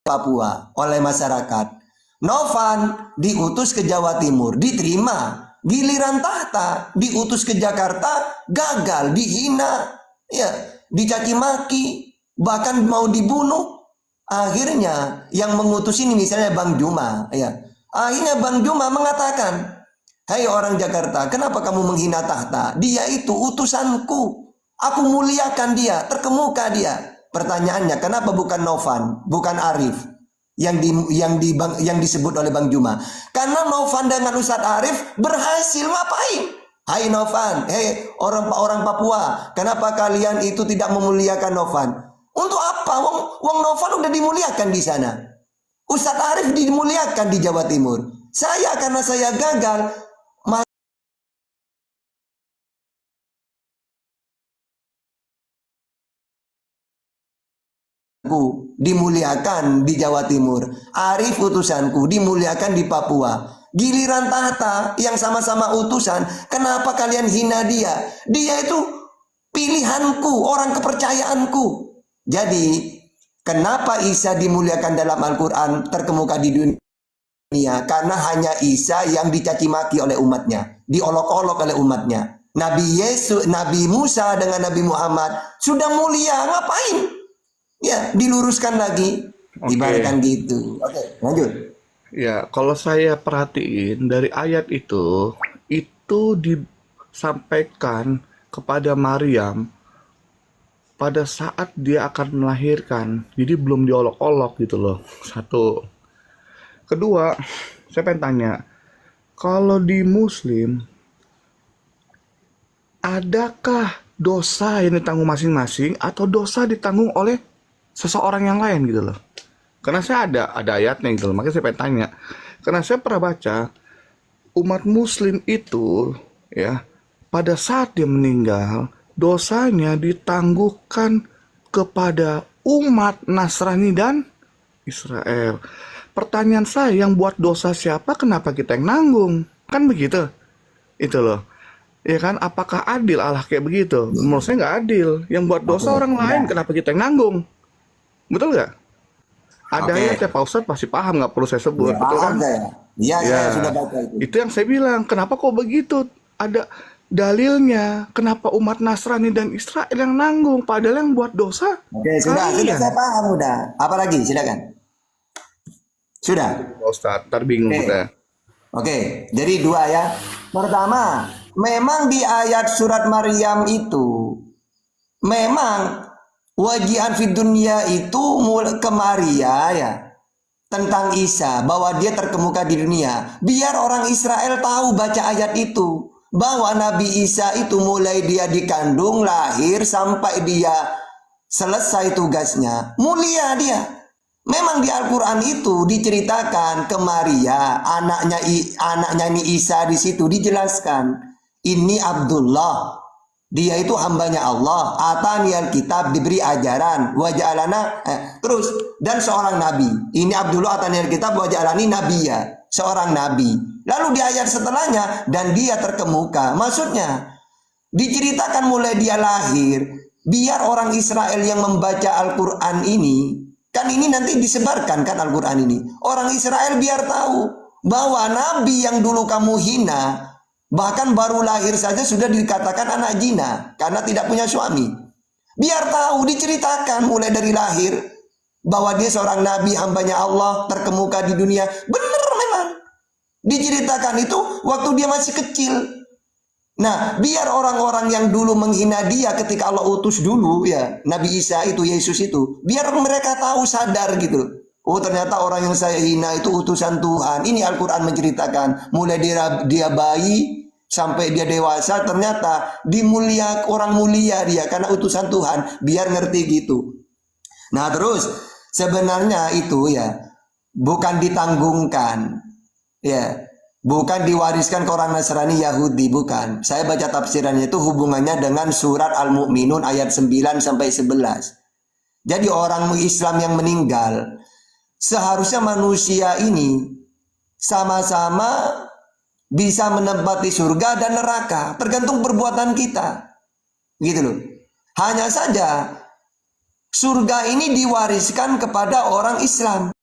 Papua oleh masyarakat. Novan diutus ke Jawa Timur, diterima. Giliran Tahta diutus ke Jakarta, gagal, dihina, ya, dicaci maki, bahkan mau dibunuh. Akhirnya yang mengutus ini misalnya Bang Juma, ya. Akhirnya Bang Juma mengatakan, "Hai orang Jakarta, kenapa kamu menghina Tahta? Dia itu utusanku. Aku muliakan dia, terkemuka dia." Pertanyaannya, kenapa bukan Novan, bukan Arif yang disebut oleh Bang Juma? Karena Novan dengan Ustadz Arif berhasil ngapain? Hai Novan, hei orang Papua, kenapa kalian itu tidak memuliakan Novan? Untuk apa? Wong Novan udah dimuliakan di sana. Ustadz Arif dimuliakan di Jawa Timur. Saya karena saya gagal, dimuliakan di Jawa Timur. Arif utusanku dimuliakan di Papua. Giliran Tahta yang sama-sama utusan, kenapa kalian hina dia? Dia itu pilihanku, orang kepercayaanku. Jadi kenapa Isa dimuliakan dalam Al-Quran, terkemuka di dunia? Karena hanya Isa yang dicaci maki oleh umatnya, diolok-olok oleh umatnya. Nabi Musa dengan Nabi Muhammad sudah mulia, ngapain? Ya, diluruskan lagi, ibaratkan gitu. Oke, lanjut. Ya, kalau saya perhatiin dari ayat itu disampaikan kepada Maryam pada saat dia akan melahirkan. Jadi belum diolok-olok gitu loh. Satu. Kedua, saya pengen tanya, kalau di Muslim, adakah dosa yang ditanggung masing-masing atau dosa ditanggung oleh seseorang yang lain gitu loh? Karena saya ada ayatnya gitu loh, makanya saya pengen tanya. Karena saya pernah baca, umat Muslim itu ya, pada saat dia meninggal, dosanya ditangguhkan kepada umat Nasrani dan Israel. Pertanyaan saya, yang buat dosa siapa, kenapa kita yang nanggung? Kan begitu. Itu loh. Ya kan, apakah adil Allah kayak begitu? Menurut saya nggak adil. Yang buat dosa Oke, orang lain, ya. kenapa kita yang nanggung? Betul nggak? Ada Oke, ayatnya, Pak Ustadz pasti paham, nggak perlu saya sebut, ya betul paham kan? saya. Ya, Ya, saya sudah baca itu. itu yang saya bilang. Kenapa kok begitu? Ada dalilnya. Kenapa umat Nasrani dan Israel yang nanggung? Padahal yang buat dosa Oke, sudah saya kalian. paham udah. Apalagi, silakan. Sudah. Pak Ustadz, ntar bingung kita. Oke. Oke, jadi dua ya. Pertama, memang di ayat surat Maryam itu memang wajihan fid dunya itu ke Maria ya, tentang Isa, bahwa dia terkemuka di dunia. Biar orang Israel tahu baca ayat itu, bahwa Nabi Isa itu mulai dia dikandung, lahir, sampai dia selesai tugasnya, mulia dia. Memang di Al-Quran itu diceritakan ke Maria, anaknya ini Isa, di situ dijelaskan, ini Abdullah, dia itu hambanya Allah, atani alkitab, diberi ajaran, waja'alana, terus, dan seorang nabi. Ini Abdullah atani alkitab, waja'alani nabiya, seorang nabi. Lalu di ayat setelahnya, dan dia terkemuka. Maksudnya diceritakan mulai dia lahir, biar orang Israel yang membaca Al-Quran ini, kan ini nanti disebarkan kan Al-Quran ini, orang Israel biar tahu bahwa nabi yang dulu kamu hina, bahkan baru lahir saja sudah dikatakan anak zina karena tidak punya suami. Biar tahu, diceritakan mulai dari lahir bahwa dia seorang nabi, hambanya Allah, terkemuka di dunia. Benar memang diceritakan itu waktu dia masih kecil. Nah, biar orang-orang yang dulu menghina dia ketika Allah utus dulu ya, Nabi Isa itu, Yesus itu, biar mereka tahu, sadar gitu. Oh, ternyata orang yang saya hina itu utusan Tuhan. Ini Al-Quran menceritakan, mulai dia bayi sampai dia dewasa, ternyata orang mulia dia karena utusan Tuhan, biar ngerti gitu. Nah, terus sebenarnya itu ya bukan ditanggungkan, ya, bukan diwariskan ke orang Nasrani, Yahudi, bukan. Saya baca tafsirannya itu hubungannya dengan surat Al-Mu'minun ayat 9 sampai 11. Jadi orang Islam yang meninggal, seharusnya manusia ini sama-sama bisa menempati surga dan neraka, tergantung perbuatan kita. Gitu loh. Hanya saja surga ini diwariskan kepada orang Islam.